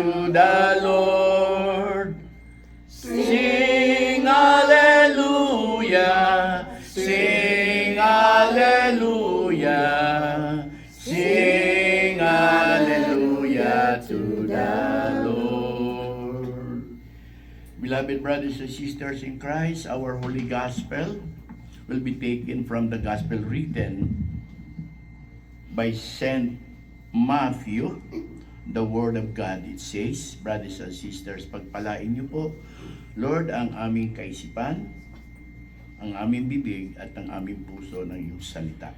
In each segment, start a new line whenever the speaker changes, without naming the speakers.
to the Lord. Sing hallelujah, sing hallelujah, sing hallelujah to the Lord. Beloved brothers and sisters in Christ, our Holy Gospel will be taken from the Gospel written by Saint Matthew, the Word of God. It says, brothers and sisters, pagpalain niyo po, Lord, ang aming kaisipan, ang aming bibig, at ang aming puso ng iyong salita.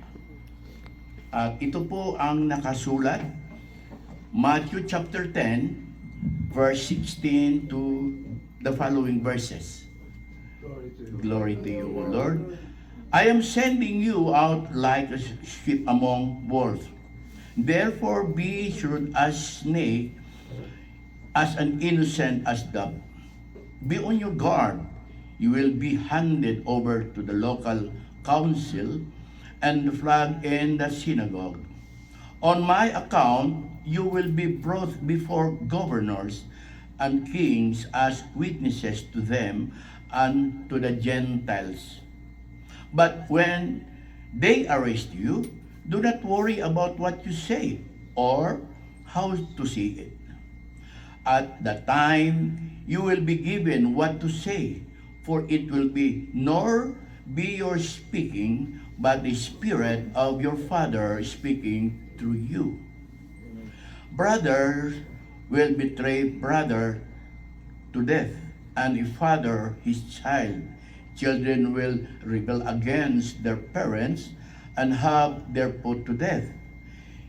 At ito po ang nakasulat, Matthew chapter 10, verse 16 to the following verses. Glory to you, O Lord. I am sending you out like a sheep among wolves. Therefore be shrewd as snake, as an innocent as dove. Be on your guard. You will be handed over to the local council and flogged in the synagogue. On my account, you will be brought before governors and kings as witnesses to them and to the Gentiles. But when they arrest you, do not worry about what you say or how to say it. At the time, you will be given what to say, for it will be nor be your speaking, but the Spirit of your Father speaking through you. Brothers will betray brother to death, and a father his child. Children will rebel against their parents and have their put to death.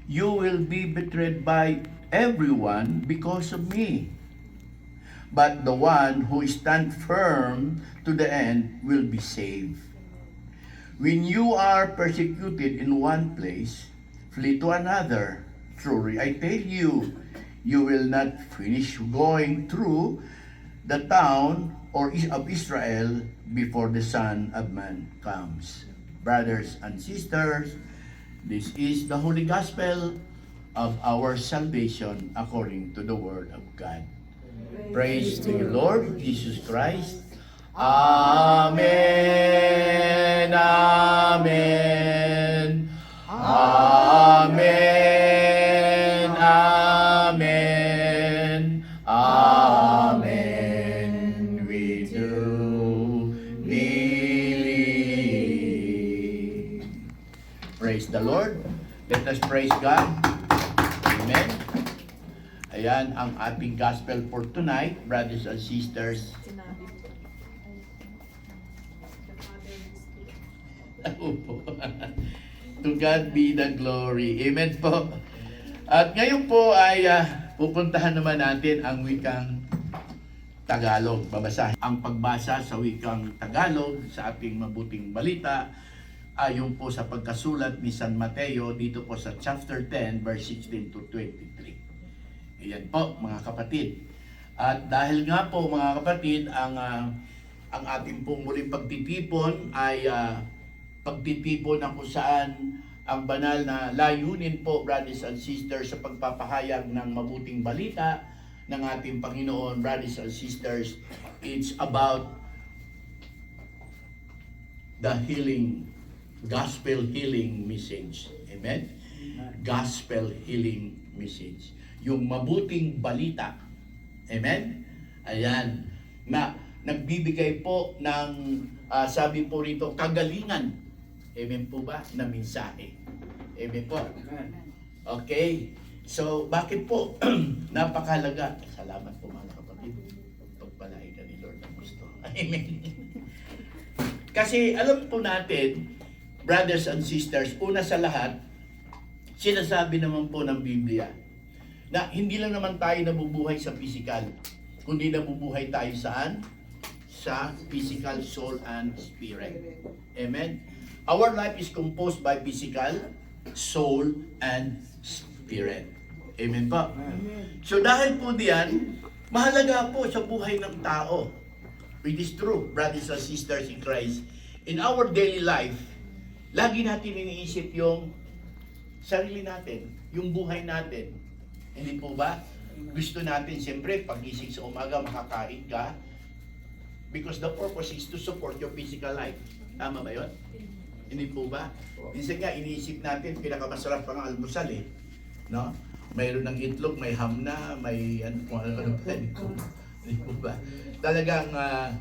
You will be betrayed by everyone because of me. But the one who stands firm to the end will be saved. When you are persecuted in one place, flee to another. Truly, I tell you, you will not finish going through the town of Israel before the Son of Man comes. Brothers and sisters, this is the Holy Gospel of our salvation according to the Word of God. Praise to you, Lord Jesus Christ. Amen. Amen. Amen. Amen. Amen. We do believe. Praise the Lord. Let us praise God. Amen. Ayan ang ating gospel for tonight, brothers and sisters. To God be the glory. Amen po. At ngayon po ay pupuntahan naman natin ang wikang Tagalog. Babasahin ang pagbasa sa wikang Tagalog sa ating mabuting balita ayon po sa pagkasulat ni San Mateo dito po sa chapter 10 verse 16 to 23. Ayan po mga kapatid. At dahil nga po mga kapatid, ang ating pong muling pagtitipon ay pagtitipon na kung saan ang banal na layunin po, brothers and sisters, sa pagpapahayag ng mabuting balita ng ating Panginoon, brothers and sisters. It's about the healing, gospel healing message. Amen? Gospel healing message. Yung mabuting balita. Amen? Ayan. Na nagbibigay po ng, sabi po rito, kagalingan. Amen po ba? Na mensahe. Amen po. Okay. So, bakit po? Napakalaga. Salamat po mga kapatid. Pagpalain ka ni Lord ng gusto. Amen. Kasi alam po natin, brothers and sisters, una sa lahat, sinasabi naman po ng Biblia, na hindi lang naman tayo nabubuhay sa physical, kundi nabubuhay tayo saan? Sa physical, soul, and spirit. Amen? Our life is composed by physical, soul, and spirit. Amen po? Amen. So dahil po diyan, mahalaga po sa buhay ng tao. It is true, brothers and sisters in Christ. In our daily life, lagi natin iniisip yung sarili natin, yung buhay natin. Hindi po ba? Gusto natin, siyempre, pagising sa umaga, makakain ka. Because the purpose is to support your physical life. Tama ba yun? Hindi po ba? Minsan nga, iniisip natin, pinakamasarap pang almusal eh. No? Mayroon ng itlog, may ham na, may kung ano pa. Hindi po ba? Talagang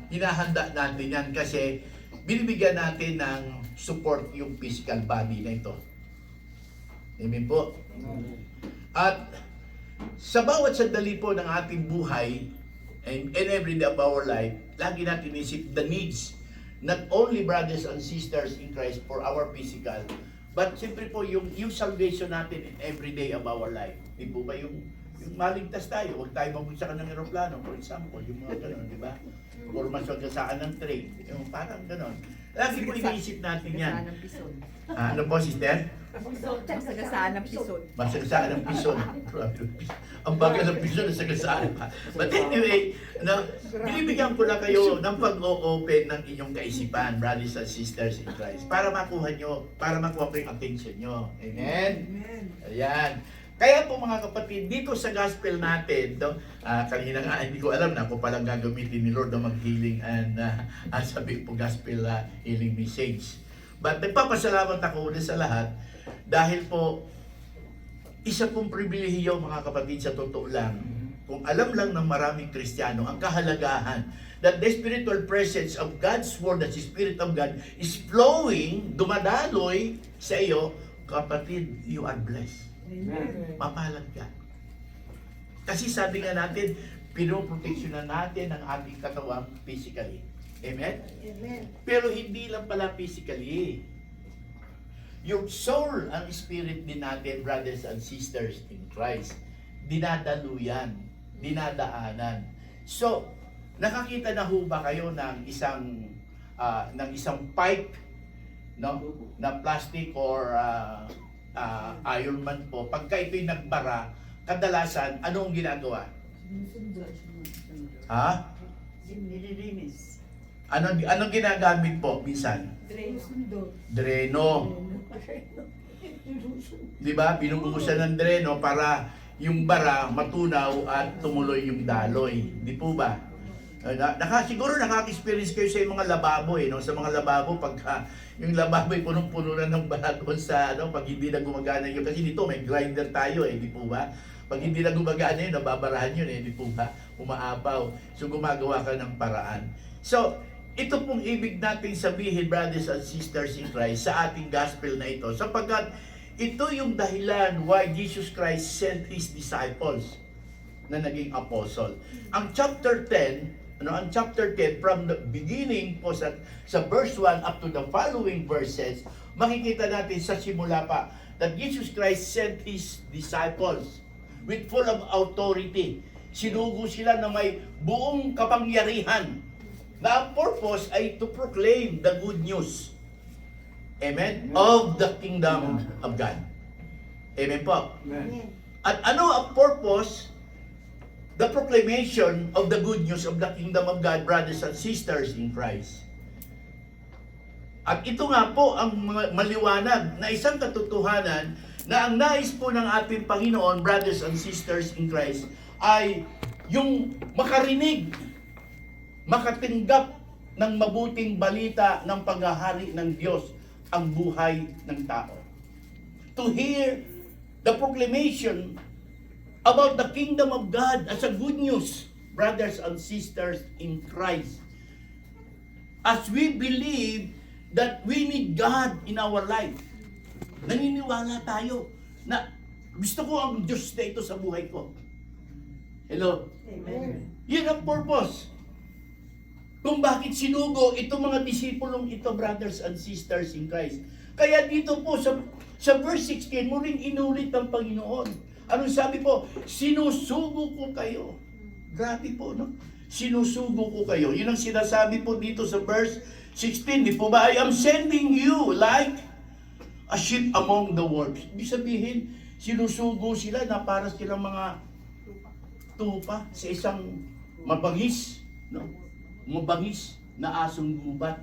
hinahanda natin yan kasi binibigyan natin ng support yung physical body na ito. Amen po? At sa bawat sandali po ng ating buhay and every day of our life, lagi natin isip the needs, not only brothers and sisters in Christ for our physical, but siyempre po yung salvation natin in every day of our life. Di po ba yung maligtas tayo, huwag tayo mabugsakan ng aeroplano, for example, yung mga gano'n, di ba? Or maswagasaan ng train, yung parang gano'n. Lagi po iniisip natin yan.
Masagasaan ng pison.
Ano po, sister?
Masagasaan ng pison.
Masagasaan ng pison. Ang bagal ng pison, nasagasaan pa. But anyway, binibigyan ko na kayo ng pag-o-open ng inyong kaisipan, brothers and sisters in Christ, para makuha ko yung attention nyo. Amen? Ayan. Kaya po mga kapatid, dito sa gospel natin, kanina nga, hindi ko alam na ako palang gagamitin ni Lord na mag-healing and sabi po gospel healing message. But nagpapasalamat ako ulit sa lahat dahil po isa pong pribilehiyo mga kapatid sa totoo lang. Kung alam lang ng maraming Kristiyano ang kahalagahan that the spiritual presence of God's Word, that the Spirit of God is flowing, dumadaloy sa iyo, kapatid, you are blessed.
Amen.
Mapalad ka. Kasi sabi nga natin, pinoproteksyonan natin ang ating katawan physically. Amen?
Amen.
Pero hindi lang pala physically. Yung soul, ang spirit din natin, brothers and sisters in Christ, dinadaluyan, dinadaanan. So, nakakita na ho ba kayo ng isang pipe, no? Na plastic or Iron Man po, pagka ito'y nagbara, kadalasan, anong ginagawa? Ha?
Nililinis.
Anong ginagamit po, minsan? Dreno. Di ba? Binubuhusan ng dreno para yung bara matunaw at tumuloy yung daloy. Di po ba? Siguro nakaka-experience kayo sa mga lababo no? Sa mga lababo, pagka yung lababo ay punong-puno na ng balat sa pag hindi na gumagana yun. Kasi dito may grinder tayo di po ba? Pag hindi na gumagana yun, nababarahan yun di po ba? Umaapaw. So gumagawa ka ng paraan. So, ito pong ibig nating sabihin, brothers and sisters in Christ, sa ating gospel na ito. Sapagkat ito yung dahilan why Jesus Christ sent His disciples na naging apostle. Ang chapter 10, ang chapter 10 from the beginning po sa verse 1 up to the following verses, makikita natin sa simula pa that Jesus Christ sent His disciples with full of authority. Sinugo sila na may buong kapangyarihan na ang purpose ay to proclaim the good news. Amen? Of the kingdom of God. Amen po.
Amen.
At ano ang purpose? The proclamation of the good news of the kingdom of God, brothers and sisters in Christ. At ito nga po ang maliwanag na isang katotohanan na ang nais po ng ating Panginoon, brothers and sisters in Christ, ay yung makarinig, makatinggap ng mabuting balita ng paghahari ng Diyos ang buhay ng tao. To hear the proclamation about the kingdom of God as a good news, brothers and sisters in Christ. As we believe that we need God in our life, naniniwala tayo na gusto ko ang Diyos na ito sa buhay ko. Hello?
Amen.
Yun ang purpose. Kung bakit sinugo itong mga disipulong ito, brothers and sisters in Christ. Kaya dito po sa verse 16, muling inulit ng Panginoon. Anong sabi po? Sinusugo ko kayo. Grabe po, no? Sinusugo ko kayo. Yun ang sinasabi po dito sa verse 16. Di po ba? I am sending you like a sheep among the wolves. Ibig sabihin, sinusugo sila na para silang mga tupa sa isang mabangis, no? Mabangis na asong gubat.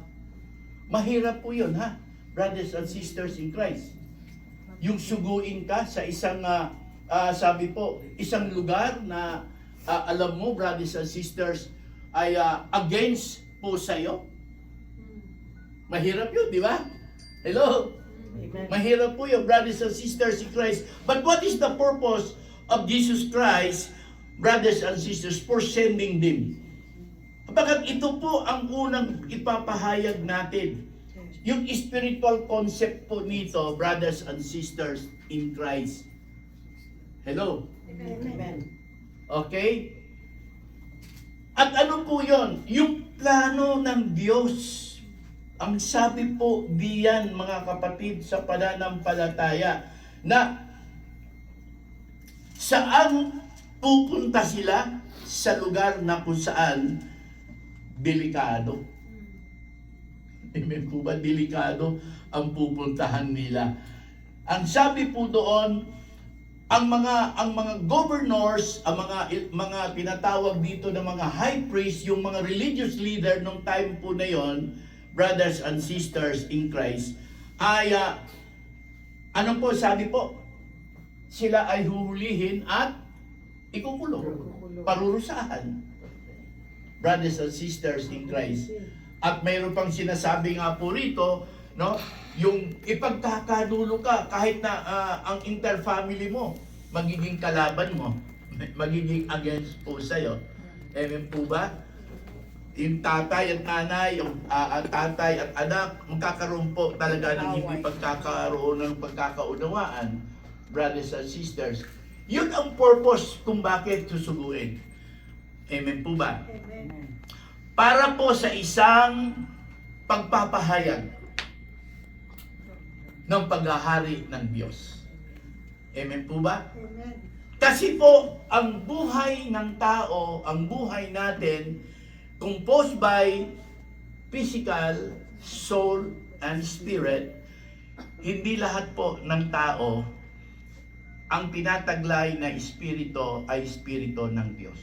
Mahirap po yun, ha? Brothers and sisters in Christ. Yung suguin ka sa isang sabi po, isang lugar na alam mo, brothers and sisters, ay against po sa'yo. Mahirap yun, di ba? Hello?
Amen.
Mahirap po yun, brothers and sisters in Christ. But what is the purpose of Jesus Christ, brothers and sisters, for sending them? Bakit ito po ang unang ipapahayag natin. Yung spiritual concept po nito, brothers and sisters in Christ. Hello?
Amen.
Okay? At ano po yon? Yung plano ng Diyos. Ang sabi po diyan, mga kapatid, sa pananampalataya, na saan pupunta sila? Sa lugar na kung saan delikado. Amen po ba? Delikado ang pupuntahan nila. Ang sabi po doon, ang mga governors, ang mga tinatawag dito na mga high priest, yung mga religious leader nung time po na yon, brothers and sisters in Christ, ay ano po sabi po? Sila ay huhulihin at ikukulong, parurusahan. Brothers and sisters in Christ. At mayroon pang sinasabi nga po rito, no, yung ipagkakadulo ka kahit na ang interfamily mo magiging kalaban mo, magiging against po sa'yo. Amen po ba? Yung tatay at nanay, yung tatay at anak, magkakaroon po talaga ng hindi pagkakaroon ng pagkakaunawaan, brothers and sisters. Yun ang purpose kung bakit susuguin. Amen po ba?
Amen.
Para po sa isang pagpapahayag ng paghahari ng Diyos. Amen po ba?
Amen.
Kasi po, ang buhay ng tao, ang buhay natin, composed by physical, soul, and spirit. Hindi lahat po ng tao ang tinataglay na espiritu ay espiritu ng Diyos.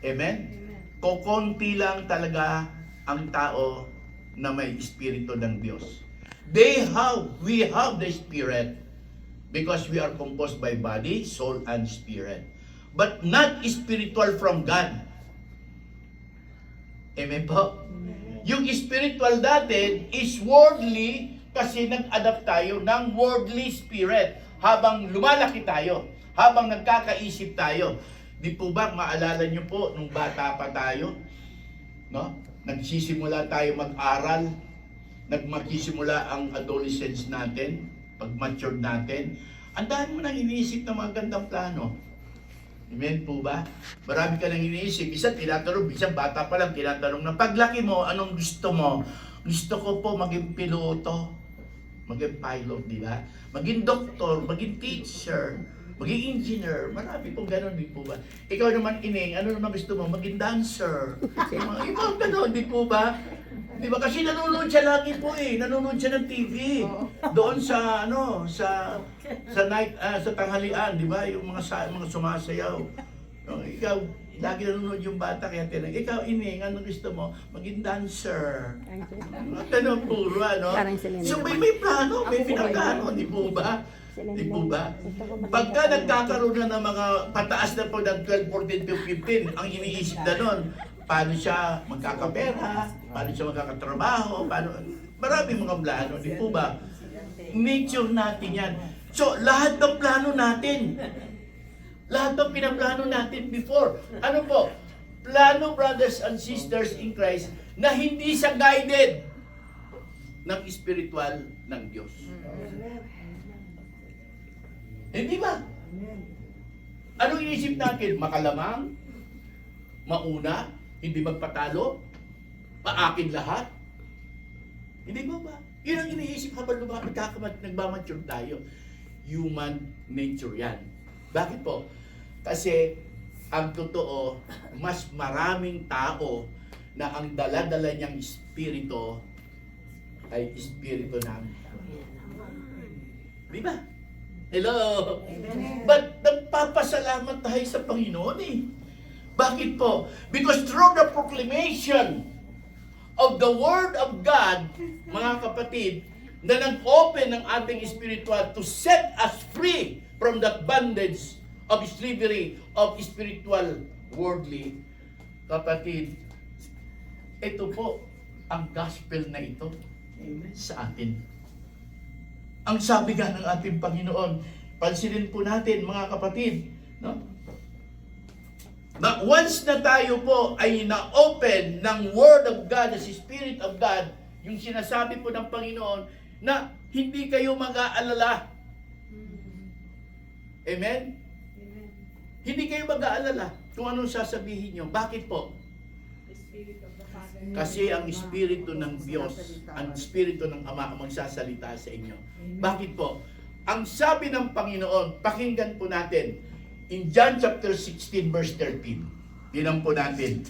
Amen? Kokonti lang talaga ang tao na may espiritu ng Diyos. We have the spirit because we are composed by body, soul, and spirit. But not spiritual from God. Amen po? Yung spiritual natin is worldly kasi nag-adapt tayo ng worldly spirit habang lumalaki tayo, habang nagkakaisip tayo. Di po ba, maalala nyo po, nung bata pa tayo, no? Nagsisimula tayo mag-aral, nagmagsisimula ang adolescence natin, pag-mature natin, ang dami mo nang iniisip ng mga gandang plano. Amen po ba? Marami ka nang iniisip. Isa tinatanong, isa bata pa lang tinatanong na paglaki mo, anong gusto mo? Gusto ko po maging piloto, maging pilot, di ba? Maging doktor, maging teacher, maging engineer. Marami pong gano'n, di po ba? Ikaw naman, Ining, ano naman gusto mo? Maging dancer. Ibang gano'n, di po ba? Di ba? Kasi nanonood siya lagi po nanonood siya ng TV. Doon sa sa night sa tanghalian, di ba? Yung mga sumasayaw. Ikaw lagi nanonood yung bata kaya tinanong, ikaw Ining, ano gusto mo? Maging dancer. Ganun puro, ano? So may plano, may pinagkano, di po ba? Di po ba? Pagka nagkakaroon na ng mga pataas na po ng 12, 14, 15, ang iniisip na nun, paano siya magkakapera, paano siya magkakatrabaho, marami mga plano, di po ba? Nature natin yan. So, lahat ng plano natin, lahat ng pinaplano natin before, ano po? Plano, brothers and sisters in Christ, na hindi siya guided ng spiritual ng Diyos. Hindi ba? Anong inisip natin? Makalamang? Mauna? Hindi magpatalo? Paakin lahat? Hindi ba? Yun ang iniisip habang nagmamature tayo. Human nature yan. Bakit po? Kasi ang totoo, mas maraming tao na ang dala-dala niyang espiritu ay espiritu ng di ba? Hello? But nagpapasalamat tayo sa Panginoon Bakit po? Because through the proclamation of the Word of God, mga kapatid, na nag-open ng ating spiritual to set us free from the bondage of slavery of spiritual worldly. Kapatid, ito po ang gospel na ito
Amen.
sa atin. Ang sabi nga ng ating Panginoon, pansinin po natin mga kapatid, no? Na once na tayo po ay na-open ng Word of God, the Spirit of God, yung sinasabi po ng Panginoon, na hindi kayo mag-aalala. Amen? Hindi kayo mag-aalala kung anong sasabihin nyo. Bakit po? Kasi ang Espiritu ng Diyos, ang Espiritu ng Ama ang magsasalita sa inyo. Bakit po? Ang sabi ng Panginoon, pakinggan po natin, in John chapter 16 verse 13. Tinan po natin.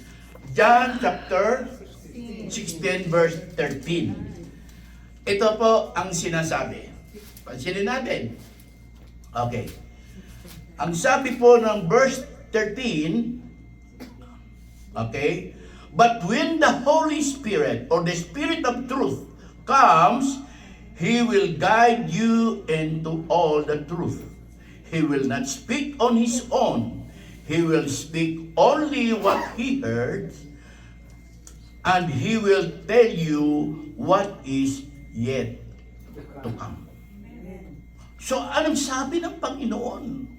John chapter 16 verse 13. Ito po ang sinasabi. Pansinin natin. Okay. Ang sabi po ng verse 13, okay, but when the Holy Spirit or the Spirit of truth comes, He will guide you into all the truth. He will not speak on His own. He will speak only what He heard, and He will tell you what is yet to come. So, anong sabi ng Panginoon?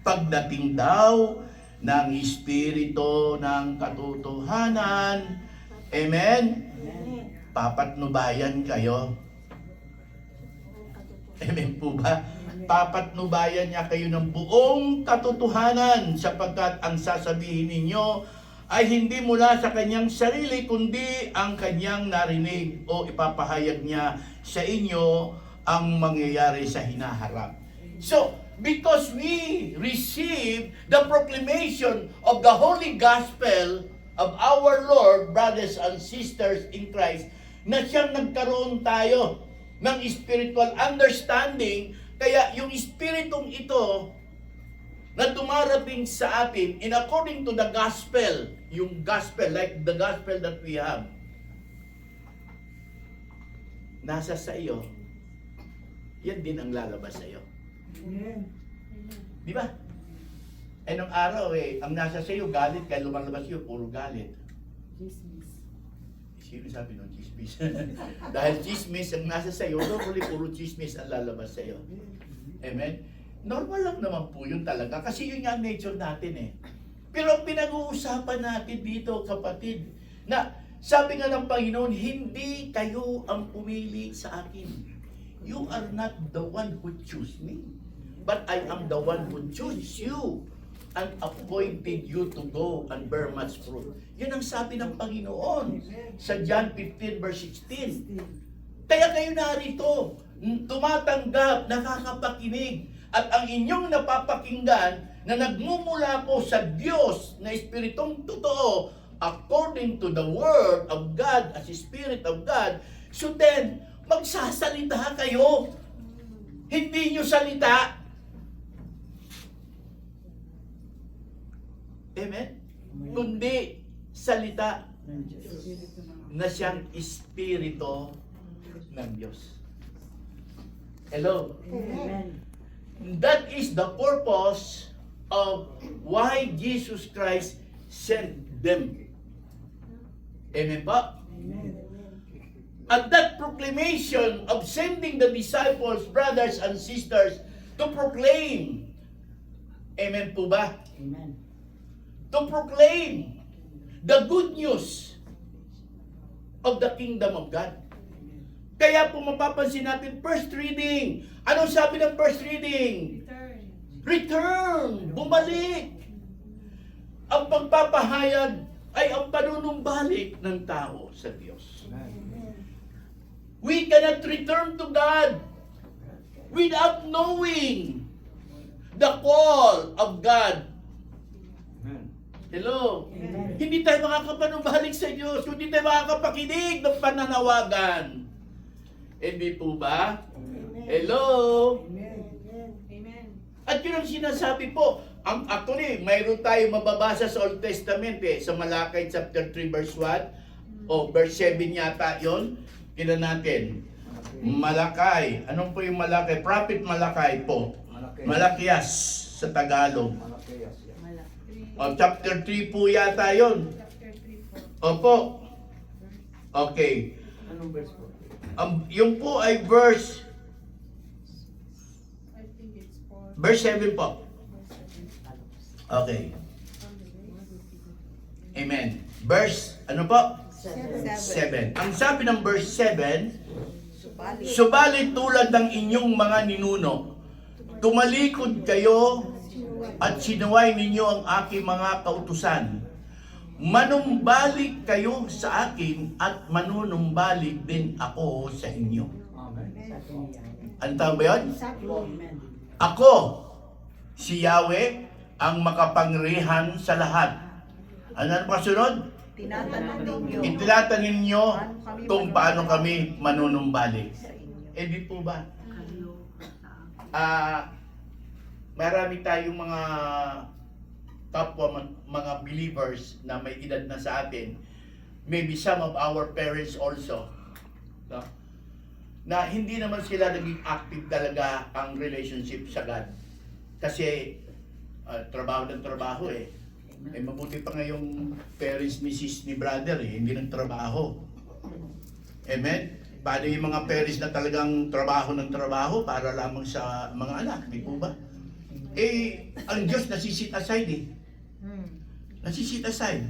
Pagdating daw ng Espiritu ng katotohanan, amen? Papatnubayan kayo. Amen po ba? Papatnubayan niya kayo ng buong katotohanan sapagkat ang sasabihin ninyo ay hindi mula sa kanyang sarili kundi ang kanyang narinig o ipapahayag niya sa inyo ang mangyayari sa hinaharap. So, because we receive the proclamation of the Holy Gospel of our Lord, brothers and sisters in Christ, na siyang nagkaroon tayo ng spiritual understanding, kaya yung spiritong ito na dumarating sa atin in according to the gospel, yung gospel, like the gospel that we have, nasa sa iyo, yan din ang lalabas sa iyo. Di ba? Eh nung araw ang nasa sa iyo, galit, kaya lumalabas yun, puro galit. Sino sabi nung chismis? Dahil chismis ang nasa sa iyo, puro chismis ang lalabas sa iyo. Amen? Normal lang naman po yun talaga kasi yun nga ang nature natin eh. Pero ang pinag-uusapan natin dito, kapatid, na sabi nga ng Panginoon, hindi kayo ang pumili sa akin. You are not the one who choose me, but I am the one who choose you and appointed you to go and bear much fruit. Yun ang sabi ng Panginoon sa John 15 verse 16. Kaya kayo narito, tumatanggap, nakakapakinig, at ang inyong napapakinggan na nagmumula po sa Diyos na Espiritong totoo according to the Word of God as Spirit of God, so then, magsasalita kayo. Hindi nyo salita. Amen? Kundi salita na siyang Espiritu ng Diyos. Hello?
Amen.
That is the purpose of why Jesus Christ sent them. Amen ba? At that proclamation of sending the disciples, brothers and sisters, to proclaim. Amen po ba?
Amen.
To proclaim the good news of the kingdom of God. Kaya po mapapansin natin, first reading. Anong sabi ng first reading? Return. Bumalik. Ang pagpapahayag ay ang panunumbalik ng tao sa Diyos. We cannot return to God without knowing the call of God. Hello?
Amen.
Hindi tayo makakapanumbalik sa Diyos, hindi tayo makakapakinig ng pananawagan. Hindi po ba? Hello?
Amen.
At yun ang sinasabi po. Actually, mayroon tayo mababasa sa Old Testament sa Malakay chapter 3 verse 1 o verse 7 yata yon. Tingnan natin. Malakay. Anong po yung Malakay? Prophet Malakay po. Malakias sa Tagalog. O, chapter 3 po yata yun. Opo. Okay.
Anong verse po?
Yung po ay verse 7 po. Okay. Amen. Verse, ano po? 7. Ang sabi ng verse 7, subalit tulad ng inyong mga ninuno, tumalikod kayo at sinuway ninyo ang aking mga kautusan. Manumbalik kayo sa akin at manunumbalik din ako sa inyo. Ano tawag ba yun?
Amen.
Ako, si Yahweh, ang makapangyarihan sa lahat. Ano pa sunod?
Tinatanong ninyo.
Itinatanong ninyo kung paano kami manunumbalik. Eh di po ba? Marami tayong mga kapwa mga believers na may edad na sa atin. Maybe some of our parents also. No? Na hindi naman sila naging active talaga ang relationship sa God. Kasi trabaho ng trabaho eh. Eh mabuti pa nga yung parents, misis ni brother eh, hindi nagtrabaho. Amen? Paano yung mga parents na talagang trabaho ng trabaho para lamang sa mga anak, di po ba? Eh, ang Diyos nasisit aside eh. Nasisit aside.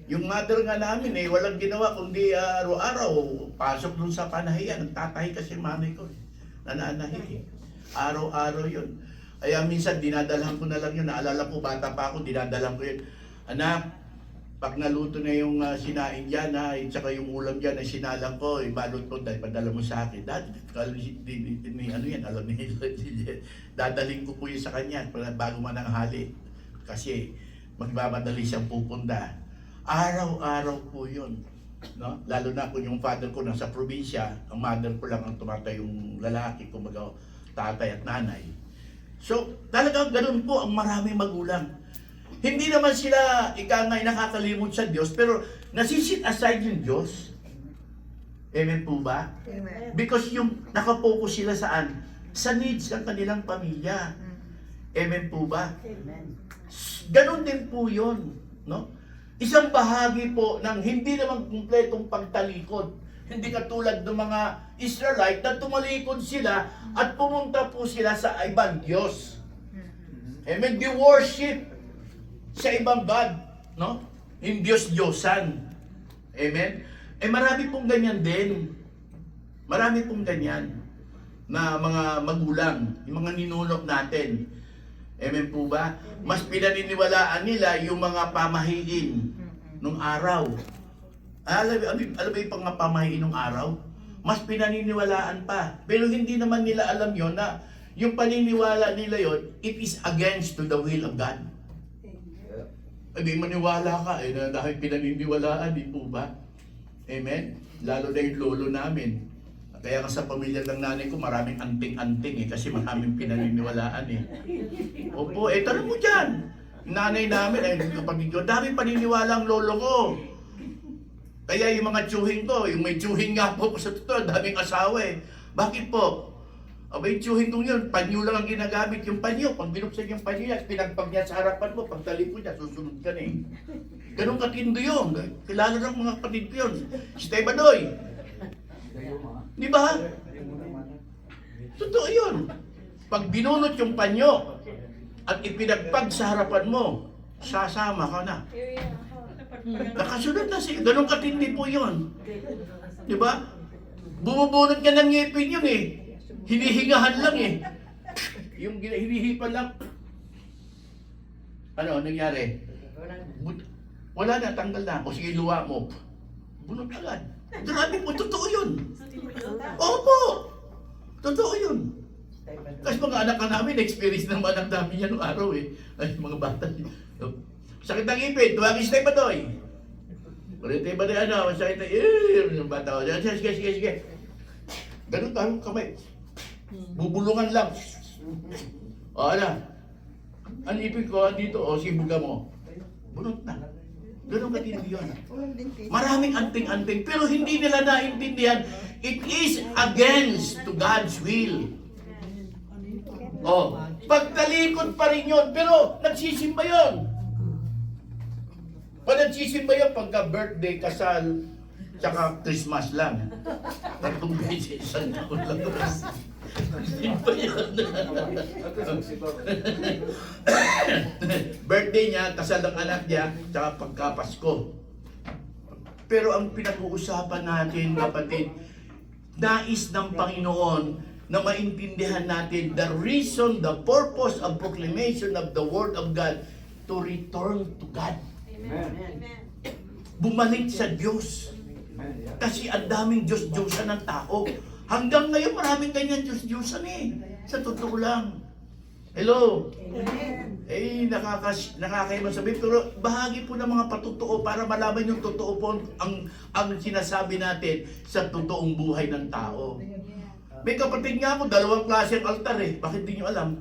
Yung mother nga namin eh, walang ginawa kundi araw-araw, pasok dun sa panahiyan. Nagtatahi kasi manay ko eh. Nananahi eh. Araw-araw yun. Kaya minsan dinadalhan ko na lang yun. Naalala ko, bata pa ako, dinadalhan ko yun. Anak, pag naluto na yung sinain dyan, tsaka yung ulam dyan na sinalang ko, ibalot ko, dahil padala mo sa akin. Dati, ano yan, alam niya, dadaling ko po yun sa kanya bago mananghali. Kasi magmamadali siyang pupunta. Araw-araw po yun. No? Lalo na kung yung father ko nasa probinsya, ang mother ko lang ang tumatay yung lalaki, kumaga tatay at nanay. So, talagang ganun po ang maraming magulang. Hindi naman sila ikangay nakakalimot sa Diyos, pero nasisit aside yung Diyos. Amen po ba?
Amen.
Because yung nakapokus sila saan? Sa needs ng kanilang pamilya. Amen po ba?
Amen.
Ganun din po yun. No? Isang bahagi po ng hindi naman kumpletong pagtalikod. Hindi katulad ng mga Israelite na tumalikod sila at pumunta po sila sa ibang Diyos. Amen. They worship sa ibang God. No? Yung Diyos-Diyosan. Amen. Eh marami pong ganyan din. Marami pong ganyan na mga magulang, yung mga ninunok natin. Amen po ba? Mas pinaniniwalaan nila yung mga pamahiin nung araw. Alam ba yung mga pamahiin nung araw? Mas pinaniniwalaan pa. Pero hindi naman nila alam yon na yung paniniwala nila yon, it is against to the will of God. Hindi maniwala ka eh, dahil pinaniniwalaan, di po ba? Amen? Lalo na yung lolo namin. Kaya nga sa pamilya ng nanay ko, maraming anting-anting eh, kasi maraming pinaniniwalaan eh. Opo, eh tanong mo dyan. Nanay namin, ay kapatid ko, daming paniniwala ang lolo ko. Kaya yung mga tsuhing ko, yung may tsuhing nga po sa totoo, daming asawa eh. Bakit po? Aba yung tsuhing kong yun, panyo lang ang ginagamit. Yung panyo, pag binuksan yung panyo niya, pinagpag niya sa harapan mo, pag talikod niya, susunod ka na eh. Ganun katindo yun. Kilala ng mga kapatid ko yun. Stay Badoy. Di ba? Totoo yun. Pag binunot yung panyo at ipinagpag sa harapan mo, sasama ka na. Nakasunod na siya. Ganun katindi po yun. Di ba? Bumubunot ka ng ngipin yun eh. Hinihingahan lang eh. Yung hinihipan lang. Ano nangyari? Wala na, tanggal na. O sige, luwa mo. Bunot agad. Grabe po, totoo yun. Opo! Totoo yun. Kasi mga anak ka namin, experience naman ang dami niya nung araw eh. Ay, mga bata. Sakit ng ipin, tuwagin si Tay Badoy. Ulit Tay Badoy, ano, sakit na, yung bata ko. Sige. Ganun tayo kamay. Bubulungan lang. O, ano? Ang ipin ko, dito, o, sibuga mo. Bunot na. Ganun katindi yun.
Walang dentista.
Maraming anting-anting, pero hindi nila naintindihan, it is against to God's will. Oh, pagtalikod pa rin yun, pero nagsisimba yun. Pag nagsisimba yun, pagka birthday, kasal, tsaka Christmas lang. Tatlong beses, isang taon lang. Simba yun. Birthday niya, kasal ng anak niya, tsaka pagkapasko. Pero ang pinag-uusapan natin, kapatid, nais ng Panginoon na maintindihan natin the reason, the purpose of proclamation of the Word of God to return to God.
Amen.
Bumalik sa Diyos. Kasi ang daming Diyos-Diyosan ng tao. Hanggang ngayon maraming ganyan Diyos-Diyosan eh. Sa totoo lang. Hello?
Amen.
Nakakaiba sabihin, pero bahagi po ng mga patutuo para malaman yung totoo po ang sinasabi natin sa totoong buhay ng tao. May kapatid nga ako, dalawang klase ang altar eh. Bakit di nyo alam?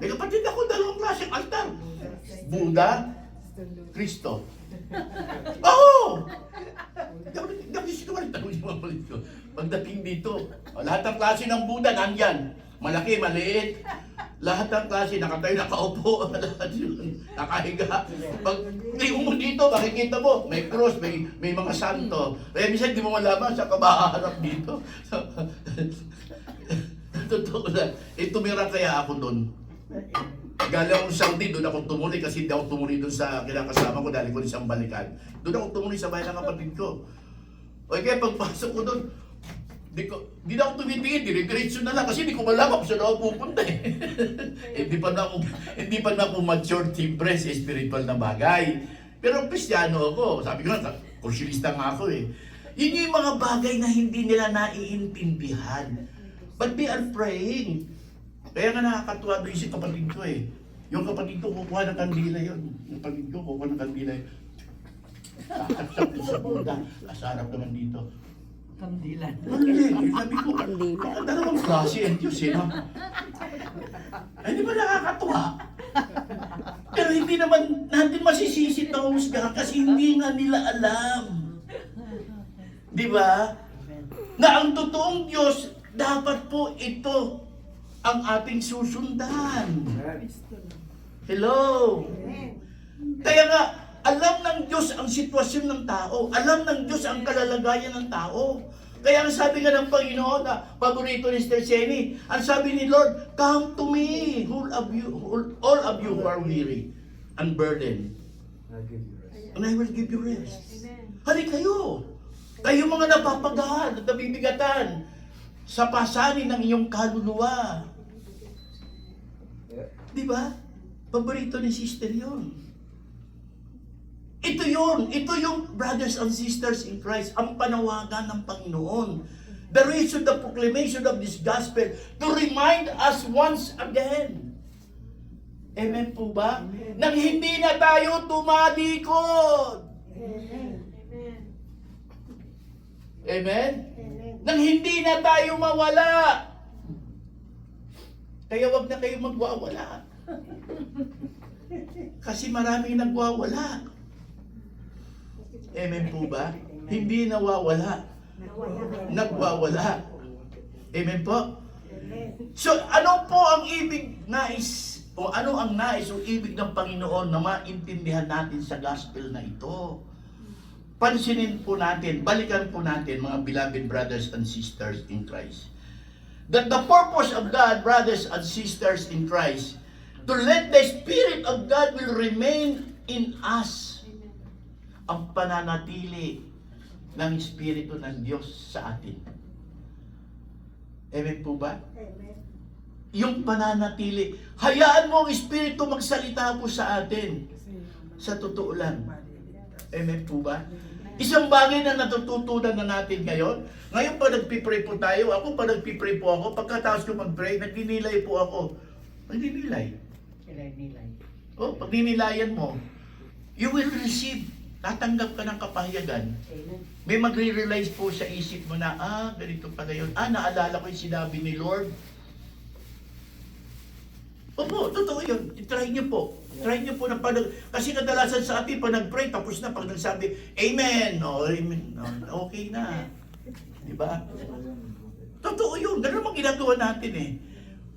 May kapatid ako, dalawang klase ang altar. Buddha, Kristo. Oo! Dapat sinungaling tanong yung mga palit ko. Pagdating dito, lahat ng klase ng Buddha nandyan. Malaki, maliit. Lahat ng klase, nakatayo, nakaupo. Lahat yun, nakahiga. Pag tingin mo dito, makikita mo, may cross, may mga santo. Kaya minsan di mo malaman sa kabaharap dito. Totoo na. Tumira kaya ako doon. Galing akong Saudi, doon ako tumuli kasi hindi ako tumuli doon sa kinakasama ko dahil ko rin siyang balikan. Doon ako tumuli sa bahay ng kapatid ko. O kaya pagpasok ko doon, di na ako tumitingin, dire-diretso na lang kasi hindi ko malaman kung saan ako pupunta eh. hindi pa na ako mature siyempre sa spiritual na bagay. Pero Kristiyano ako, sabi ko nga, kursilista nga ako eh. Yun yung mga bagay na hindi nila naiintindihan. But they are praying. Kaya nga nakakatuwa doon si kapatid ko eh. Yung kapatid ko kukuha ng kandila yun. Yung kapatid ko kukuha ng kandila yun. Kakaksak din sa Buddha. Asarap naman dito.
Kandilan.
Hindi, sabi ko, dalawang klase ang Diyos eh, no? Ay, di ba nakakatuwa? Pero hindi naman natin masisisi na humusgahan kasi hindi nga nila alam. Di ba? Na ang totoong Diyos, dapat po ito ang ating susundan. Hello? Kaya nga, alam ng Diyos ang sitwasyon ng tao. Alam ng Diyos ang kalalagayan ng tao. Kaya ang sabi nga ng Panginoon na paborito ni Sister Jenny, ang sabi ni Lord, come to me, all of you who are weary and burdened, and I will give you rest. Hali kayo. Kayo mga napapagahan at nabibigatan sa pasanin ng iyong kaluluwa. Di ba? Paborito ni Sister yun. Ito yung brothers and sisters in Christ, ang panawagan ng Panginoon. The reason, the proclamation of this gospel to remind us once again. Amen po ba? Nang hindi na tayo tumalikod. Amen? Nang hindi na tayo mawala. Kaya wag na kayo magwawala. Kasi maraming nagwawala. Amen po ba? Hindi nawawala. Nagwawala. Amen po? So, ano po ang nais o ibig ng Panginoon na maintindihan natin sa gospel na ito? Pansinin po natin, balikan po natin mga beloved brothers and sisters in Christ. That the purpose of God, brothers and sisters in Christ, to let the Spirit of God will remain in us. Ang pananatili ng Espiritu ng Diyos sa atin. Amen po ba?
Amen.
Yung pananatili. Hayaan mo ang Espiritu magsalita po sa atin. Sa totoo lang. Amen po ba? Isang bagay na natututunan na natin ngayon. Ngayon pa nagpipray po tayo. Pag nagpipray po ako, pagkatapos ko mag-pray, nagninilay po ako. Nagninilay. Oh, pag ninilayan mo, you will receive. Tatanggap ka ng kapahayagan. May magre-realize po sa isip mo na, ganito pala yun. Naalala ko yung sinabi ni Lord. Opo, totoo yun. Try niyo po. Try niyo po na kasi kadalasan sa atin, pag nag-pray, tapos na, pag nagsabi, Amen, Amen, okay na. Diba? Totoo yun. Ganun ang ginagawa natin eh.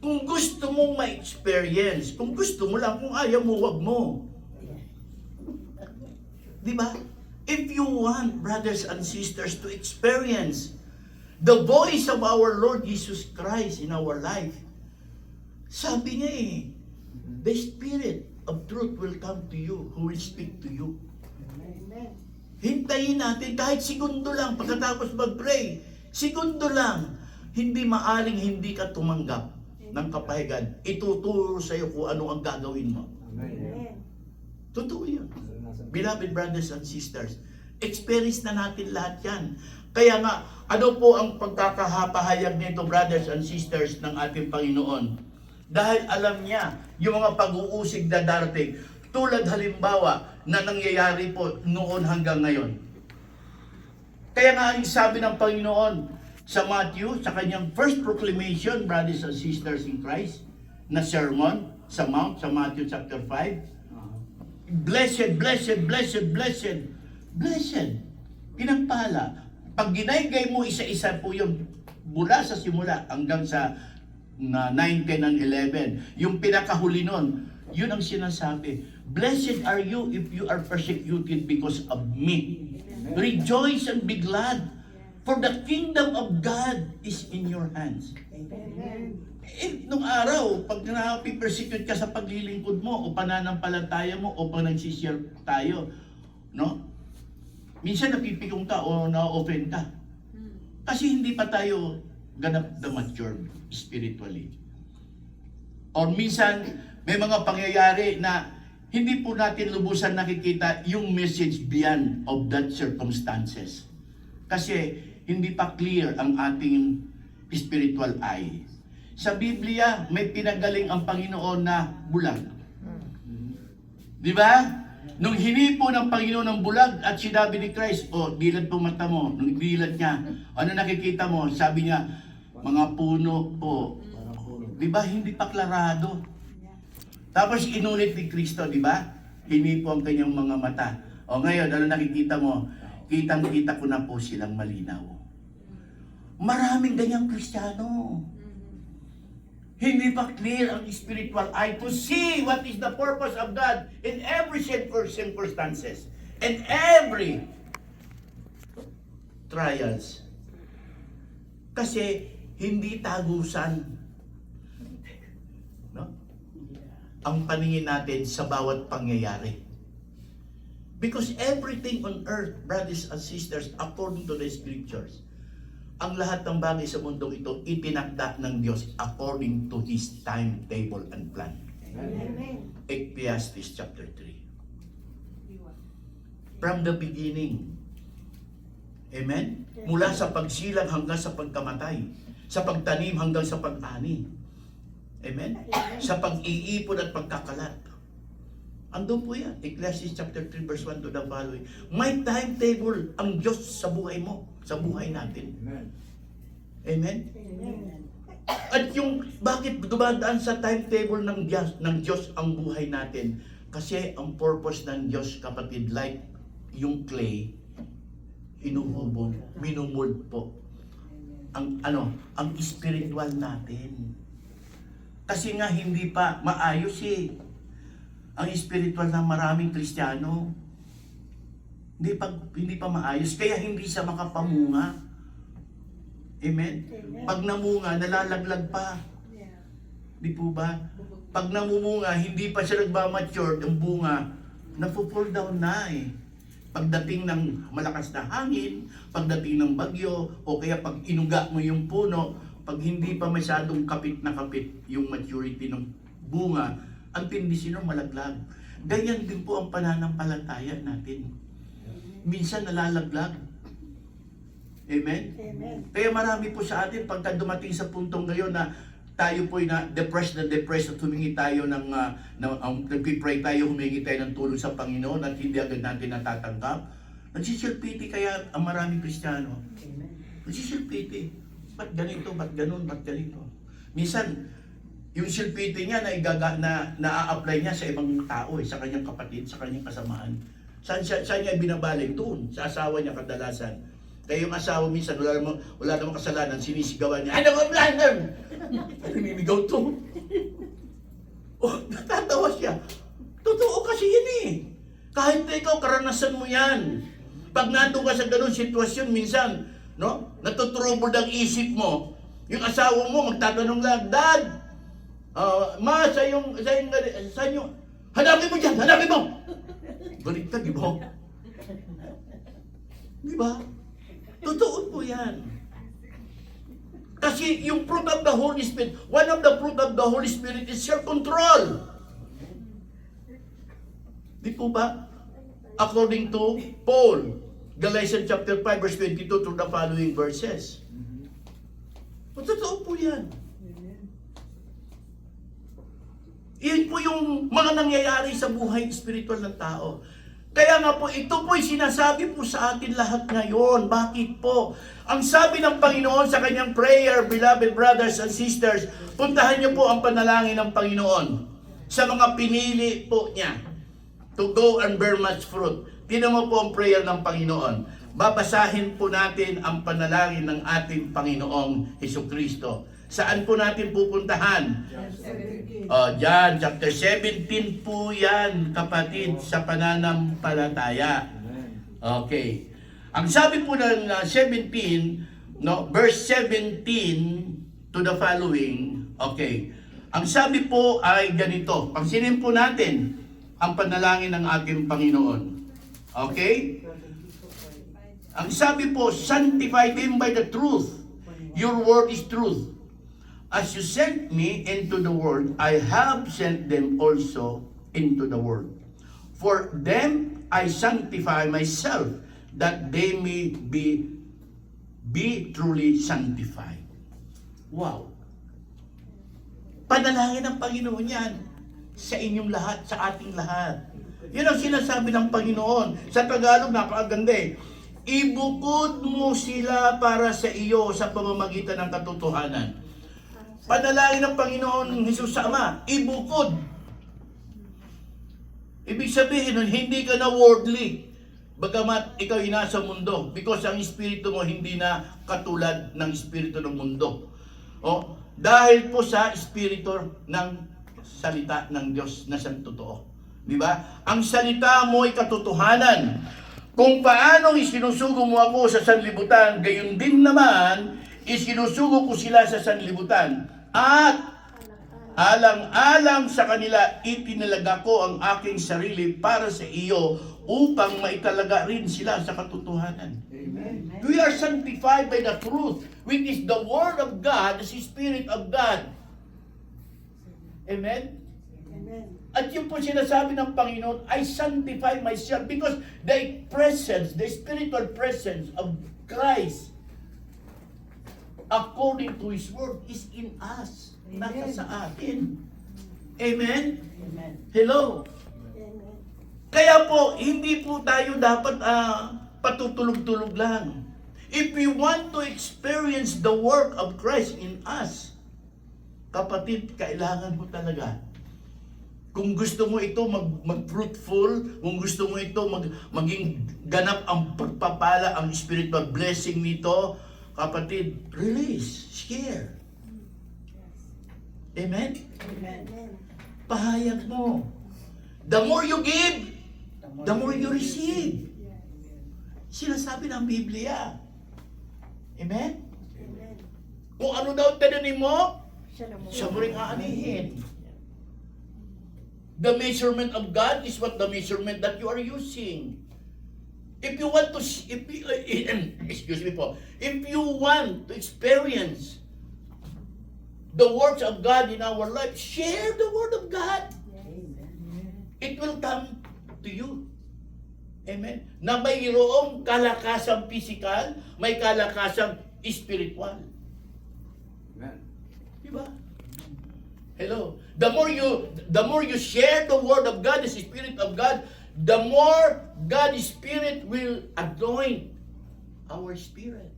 Kung gusto mong ma-experience, kung gusto mo lang, kung ayaw mo, wag mo. Diba? If you want, brothers and sisters, to experience the voice of our Lord Jesus Christ in our life, sabi niya eh, the Spirit of truth will come to you, who will speak to you. Hintayin natin kahit segundo lang pagkatapos mag-pray. Segundo lang. Hindi maaring hindi ka tumanggap ng kapahigan. Ituturo sa iyo kung ano ang gagawin mo. Totoo yun. Beloved brothers and sisters, experience na natin lahat yan. Kaya nga, ano po ang pagkakahapahayag nito, brothers and sisters, ng ating Panginoon? Dahil alam niya yung mga pag-uusig na darating, tulad halimbawa na nangyayari po noon hanggang ngayon. Kaya nga ang sabi ng Panginoon sa Matthew, sa kanyang first proclamation, brothers and sisters in Christ, na sermon sa Mount, sa Matthew chapter 5, blessed, blessed, blessed, blessed, blessed, pinagpala. Pag ginaygay mo isa-isa po yung mula sa simula hanggang sa 9, 10, and 11, yung pinakahuli nun, yun ang sinasabi. Blessed are you if you are persecuted because of me. Rejoice and be glad, for the kingdom of God is in your hands. Nung araw, pag na-persecute ka sa paglilingkod mo, o pananampalataya mo, o pag nagsishare tayo, no? Minsan napipikong ka o na-offend ka. Kasi hindi pa tayo ganap na mature spiritually. Or minsan, may mga pangyayari na hindi po natin lubusan nakikita yung message beyond of that circumstances. Kasi hindi pa clear ang ating spiritual eye. Sa Biblia, may pinagaling ang Panginoon na bulag. Di ba? Nung hinipo ng Panginoon ng bulag at sinabi ni Christ, dilat po mata mo. Nung dilat niya, ano nakikita mo? Sabi niya, mga puno po. Di ba? Hindi pa klarado. Tapos inulit ni Kristo, di ba? Hinipo ang kanyang mga mata. O ngayon, ano nakikita mo? Kitang-kita ko na po silang malinaw. Maraming ganyang Kristiyano. Hindi pa clear ang spiritual eye to see what is the purpose of God in every circumstances and every trials. Kasi hindi tagusan, no? Ang paningin natin sa bawat pangyayari. Because everything on earth, brothers and sisters, according to the scriptures, ang lahat ng bagay sa mundong ito itinakda ng Diyos according to His timetable and plan.
Amen.
Ecclesiastes chapter 3. From the beginning. Amen? Mula sa pagsilang hanggang sa pagkamatay. Sa pagtanim hanggang sa pag-ani. Amen? Sa pag-iipon at pagkakalat. Andun po yan. Ecclesiastes chapter 3 verse 1 to the following. May timetable ang Diyos sa buhay mo. Sa buhay natin. Amen?
Amen.
At yung bakit dumadaan sa timetable ng Diyos ang buhay natin? Kasi ang purpose ng Diyos, kapatid, like yung clay, inuhubog, minumuld po ang ang spiritual natin. Kasi nga hindi pa maayos ang spiritual ng maraming Kristiyano. Hindi pa maayos, kaya hindi siya makapamunga. Amen? Pag namunga, nalalaglag pa. Di po ba? Pag namumunga, hindi pa siya nagmamature, ang bunga, napo-fall down na Pagdating ng malakas na hangin, pagdating ng bagyo, o kaya pag inuga mo yung puno, pag hindi pa masyadong kapit na kapit yung maturity ng bunga, ang tindi sino malaglag. Ganyan din po ang pananampalataya natin. Minsan nalalaglag. Amen?
Amen.
Kaya marami po sa atin pagka dumating sa puntong ngayon na tayo po na depressed at humingi tayo nagpipray tayo, humingi tayo ng tulong sa Panginoon at hindi agad natin natatanggap. Nagsisilpiti kaya ang maraming Kristiyano. Nagsisilpiti. Ba't ganito? Ba't ganun? Ba't ganito? Minsan, yung silpiti niya na-apply niya sa ibang tao, sa kanyang kapatid, sa kanyang kasamaan. Saan niya binabalik? Doon, sa asawa niya kadalasan. Kaya yung asawa minsan, wala namang kasalanan, sinisigawan niya, ano ba, namimigaw to. Oh, natatawa siya. Totoo kasi yan eh. Kahit na ikaw, karanasan mo yan. Pag nandun ka sa ganun sitwasyon, minsan, no, natutroubled ang isip mo, yung asawa mo magtatanong lang, Dad, Ma, sa yung, hanapin mo dyan, hanapin mo! Baliktad, di ba? Di ba? Totoo po yan. Kasi yung fruit of the Holy Spirit, one of the fruit of the Holy Spirit is self-control. Di po ba? According to Paul, Galatians chapter 5 verse 22 to the following verses. Totoo po yan. Iyan po yung mga nangyayari sa buhay spiritual ng tao. Kaya nga po, ito po'y sinasabi po sa atin lahat ngayon. Bakit po? Ang sabi ng Panginoon sa kanyang prayer, beloved brothers and sisters, puntahan niyo po ang panalangin ng Panginoon sa mga pinili po niya to go and bear much fruit. Tingnan mo po ang prayer ng Panginoon. Babasahin po natin ang panalangin ng ating Panginoong Hesukristo. Saan po natin pupuntahan? Diyan, chapter 17 po yan, kapatid, sa pananampalataya. Okay. Ang sabi po ng 17, no, verse 17 to the following, okay. Ang sabi po ay ganito. Pansinin po natin ang panalangin ng ating Panginoon. Okay? Ang sabi po, sanctify them by the truth. Your word is truth. As you sent me into the world, I have sent them also into the world. For them I sanctify myself, that they may be truly sanctified. Wow! Panalangin ng Panginoon yan sa inyong lahat, sa ating lahat. Yun ang sinasabi ng Panginoon. Sa Tagalog, napakaganda eh. Ibukod mo sila para sa iyo sa pamamagitan ng katotohanan. Panalangin ng Panginoon Jesus sa Ama, ibukod. Ibig sabihin nun, hindi ka na worldly, bagamat ikaw nasa mundo, because ang espiritu mo hindi na katulad ng espiritu ng mundo. Dahil po sa espiritu ng salita ng Diyos na siyang totoo. Di ba? Ang salita mo ay katotohanan. Kung paano isinusugo mo ako sa sanlibutan, gayon din naman, isinusugo ko sila sa sanlibutan. At alang-alang sa kanila, itinalaga ko ang aking sarili para sa iyo upang maitalaga rin sila sa katotohanan. Amen. We are sanctified by the truth, which is the Word of God, the Spirit of God. Amen?
Amen.
At yung po sinasabi ng Panginoon, I sanctify myself because the presence, the spiritual presence of Christ, according to His Word, is in us. Nasa sa atin. Amen?
Amen.
Hello?
Amen.
Kaya po, hindi po tayo dapat patutulog-tulog lang. If we want to experience the work of Christ in us, kapatid, kailangan mo talaga. Kung gusto mo ito mag-fruitful, kung gusto mo ito maging ganap ang pagpapala, ang spiritual blessing nito, kapatid, release, share. Amen?
Amen.
Pahayag mo. The more you give, the more you receive. Sinasabi ng Biblia. Amen?
Amen.
Kung ano daw tananim mo,
Siya
siya mo rin aanihin. The measurement of God is what the measurement that you are using. If you want to, excuse me po, if you want to experience the works of God in our life, share the Word of God. It will come to you. Amen? Na mayroong kalakasang physical, may kalakasang spiritual.
Amen.
Diba? Hello. The more you share the Word of God, the Spirit of God, the more God's Spirit will anoint our spirit.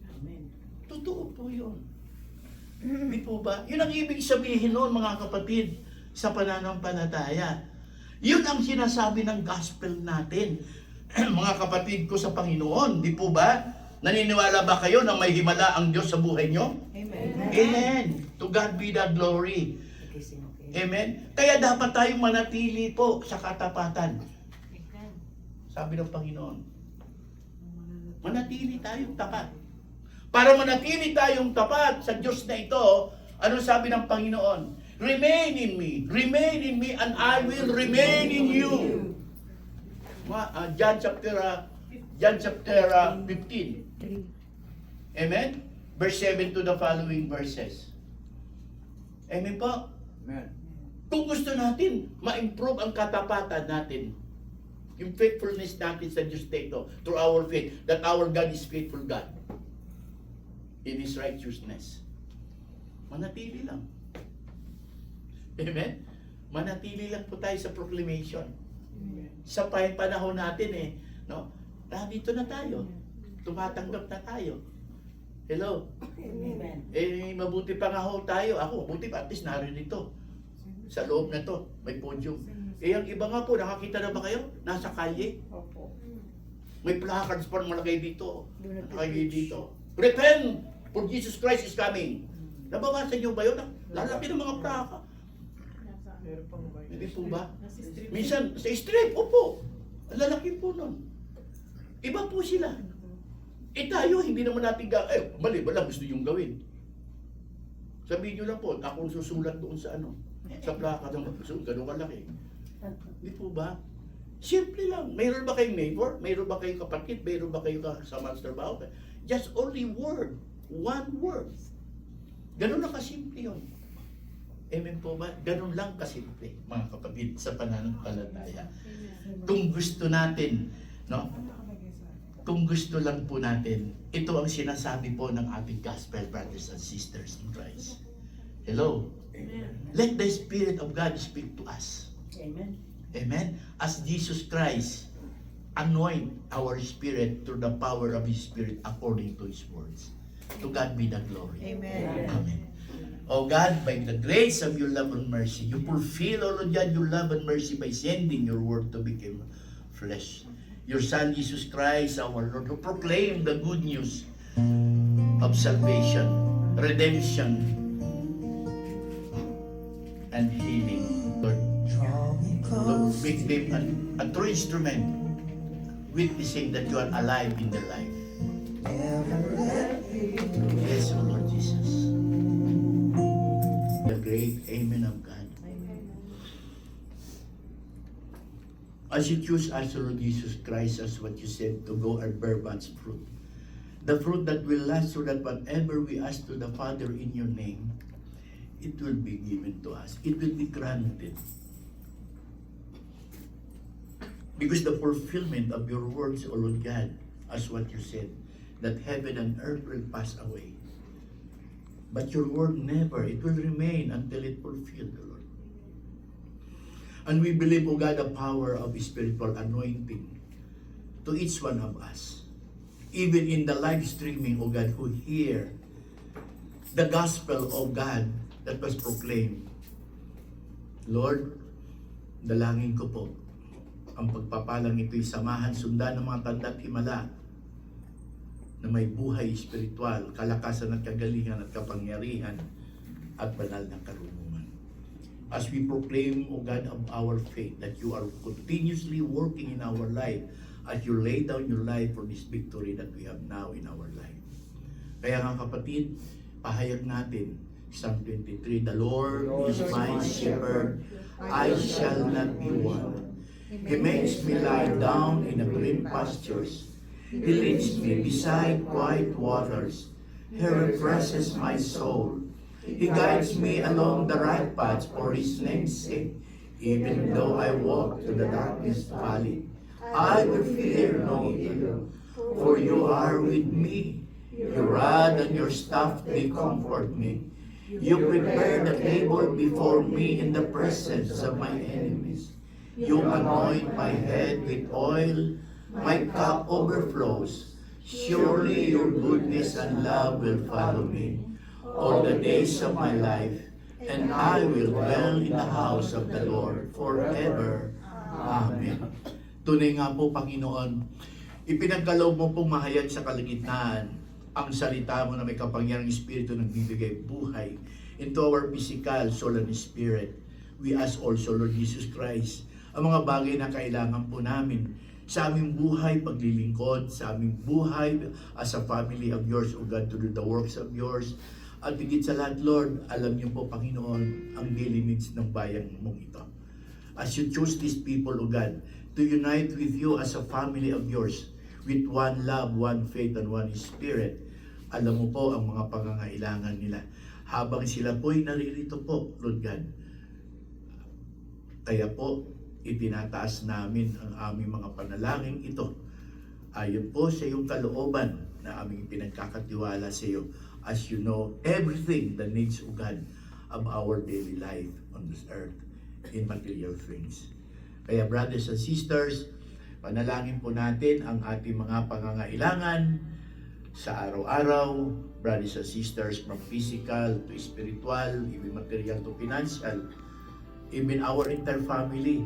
Amen.
Totoo po yun. Di po ba? Yun ang ibig sabihin noon, mga kapatid, sa pananampalataya. Yun ang sinasabi ng gospel natin. Mga kapatid ko sa Panginoon, di po ba? Naniniwala ba kayo na may himala ang Diyos sa buhay nyo?
Amen.
Amen. To God be the glory. Amen. Kaya dapat tayong manatili po sa katapatan. Sabi ng Panginoon, manatili tayong tapat. Para manatili tayong tapat sa Diyos na ito, ano sabi ng Panginoon? Remain in me, and I will remain in you. John chapter 15. Amen? Verse 7 to the following verses. Amen po?
Amen.
Kung gusto natin ma-improve ang katapatan natin, yung faithfulness natin sa Diyos na ito, through our faith, that our God is faithful God in His righteousness. Manatili lang. Amen? Manatili lang po tayo sa proclamation. Sa panahon natin no? Dito na tayo. Tumatanggap na tayo. Hello?
Amen.
Mabuti pa nga ho tayo. Ako, mabuti pa at least narinito. Sa loob na to, may podium. Ang iba nga po, nakakita na ba kayo? Nasa kalye.
Opo.
May placards pa malagay dito. Nakalagay dito. Repent! For Jesus Christ is coming. Nabawasan niyo ba yun? Lalaki ng mga plaka. Hindi po ba? Minsan, sa strip, opo. Ang lalaki po nun. Iba po sila. Tayo, hindi naman natin mali, wala gusto yung gawin. Sabihin nyo lang po, ako susulat doon sa sa plaka ng gano'ng kalaki. Hindi po ba? Simple lang. Mayroon ba kayong neighbor? Mayroon ba kayong kapatid? Mayroon ba kayong kasama sa trabaho? Just only word. One word. Ganun lang kasimple yun. Amen po ba? Ganun lang kasimple, mga kapatid, sa pananampalataya. Kung gusto natin, no? Kung gusto lang po natin, ito ang sinasabi po ng ating gospel brothers and sisters in Christ. Hello?
Amen.
Let the Spirit of God speak to us.
Amen.
Amen? As Jesus Christ anoint our spirit through the power of His Spirit according to His words. To God be the glory.
Amen.
Amen. O God, by the grace of your love and mercy, you fulfill, O Lord God, your love and mercy by sending your word to become flesh. Your Son, Jesus Christ, our Lord, who proclaimed the good news of salvation, redemption, and healing. Lord, make them a true instrument, witnessing that you are alive in their life. Yes, O Lord Jesus. The great Amen of God. As you choose us, Lord Jesus Christ, as what you said, to go and bear much fruit. The fruit that will last, so that whatever we ask to the Father in your name, it will be given to us. It will be granted. Because the fulfillment of your words, O Lord God, as what you said, that heaven and earth will pass away. But your word never, it will remain until it fulfilled, O Lord. And we believe, O God, the power of spiritual anointing to each one of us. Even in the live streaming, O God, who hear the gospel of God that was proclaimed. Lord, dalangin ko po, ang pagpapalang ito'y samahan, sundan ng mga tanda at himala na may buhay espiritual, kalakasan at kagalingan at kapangyarihan at banal na karunungan. As we proclaim, O God, of our faith, that you are continuously working in our life as you lay down your life for this victory that we have now in our life. Kaya nga kapatid, pahayag natin, Psalm 23, the Lord is my shepherd, I shall not be want. He makes me lie down in the green pastures. He leads me beside quiet waters. He refreshes my soul. He guides me along the right paths for His name's sake. Even though I walk through the darkest valley, I will fear no evil, for you are with me. Your rod and your staff, they comfort me. You prepare the table before me in the presence of my enemies. You anoint my head with oil, my cup overflows. Surely your goodness and love will follow me all the days of my life, and I will dwell in the house of the Lord forever. Amen. Tunay nga po, Panginoon, ipinagkaloob mo pong mahayag sa kalagitnaan ang salita mo na may kapangyarang Espiritu nagbibigay buhay into our physical, soul, and spirit. We ask also, Lord Jesus Christ, ang mga bagay na kailangan po namin sa aming buhay, paglilingkod, sa aming buhay as a family of yours, O God, to do the works of yours. At higit sa lahat, Lord, alam niyo po, Panginoon, ang daily needs ng bayan mong ito. As you choose these people, O God, to unite with you as a family of yours, with one love, one faith, and one spirit, alam mo po ang mga pangangailangan nila. Habang sila po'y naririto po, Lord God, kaya po, itinataas namin ang aming mga panalangin ito. Ayon po sa iyong kalooban na aming pinagkakatiwala sa iyo. As you know, everything that needs, O God, of our daily life on this earth in material things. Kaya brothers and sisters, panalangin po natin ang ating mga pangangailangan sa araw-araw, brothers and sisters, from physical to spiritual, even material to financial, even our interfamily.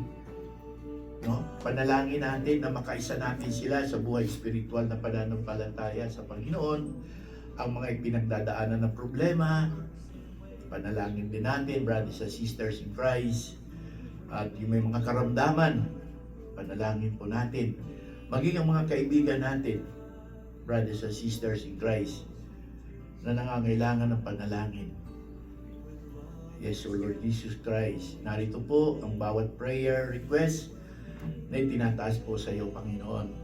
No? Panalangin natin na makaisa natin sila sa buhay spiritual na pananampalataya sa Panginoon, ang mga ipinagdadaanan ng problema. Panalangin din natin, brothers and sisters in Christ, at yung may mga karamdaman, panalangin po natin. Maging ang mga kaibigan natin, brothers and sisters in Christ, na nangangailangan ng panalangin. Yes, O Lord Jesus Christ, narito po ang bawat prayer request na itinataas po sa iyo, Panginoon.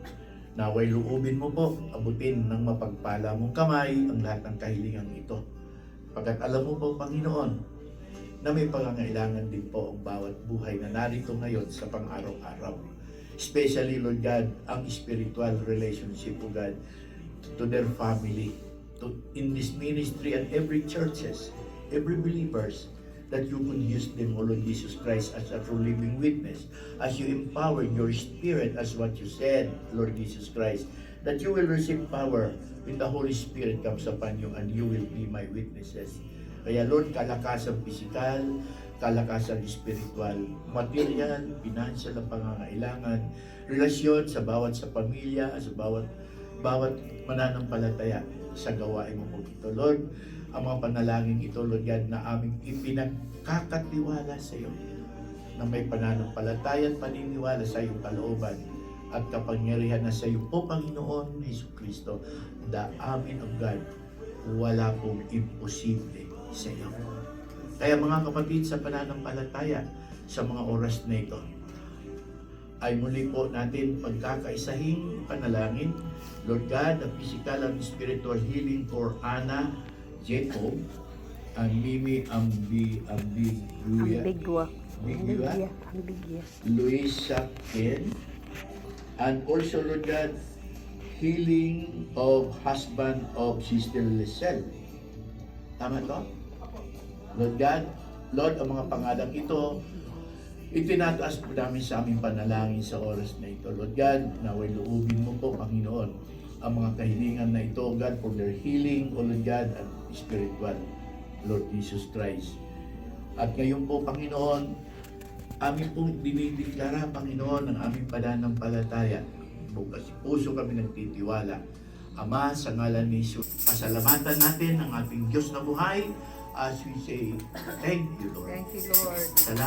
Naway luubin mo po, abutin ng mapagpala mong kamay ang lahat ng kahilingan ito. Pagkat alam mo po, Panginoon, na may pangangailangan din po ang bawat buhay na narito ngayon sa pang-araw-araw. Especially, Lord God, ang spiritual relationship, O God, to their family, to in this ministry and every churches, every believers, that you could use them, O Lord Jesus Christ, as a true living witness, as you empower your spirit, as what you said, Lord Jesus Christ, that you will receive power when the Holy Spirit comes upon you, and you will be my witnesses. Kaya Lord, kalakasan physical, kalakasan spiritual, material, financial ang pangangailangan, relasyon sa bawat sa pamilya, sa bawat mananampalataya sa gawain mo po ito, Lord. Ang mga panalangin ito, Lord God, na aming ipinagkakatiwala sa iyo, na may pananampalataya at paniniwala sa iyong kalooban at kapangyarihan na sa iyo po, Panginoon Jesucristo, the Amen of God, wala pong imposible sa iyo. Kaya mga kapatid, sa pananampalataya sa mga oras na ito, ay muli po natin pagkakaisahing panalangin, Lord God, the physical and spiritual healing for Ana Jacob and Mimi Ambigua, Luisa Ken, and also, Lord God, healing of husband of Sister Lisel. Tama to? Lord God, Lord, ang mga pangalan ito, itinataas po namin sa aming panalangin sa oras na ito. Lord God, naway luubin mo po, Panginoon, ang mga kahilingan na ito, God, for their healing, O Lord God, at spiritual, Lord Jesus Christ. At ngayon po, Panginoon, amin pong dinideklara, Panginoon, ang aming pananampalataya. Bukas puso kami nagtitiwala. Ama, sa ngalan ni Jesus, pasalamatan natin ang ating Diyos na buhay as we say, thank you, Lord.
Thank you, Lord.
Salamat.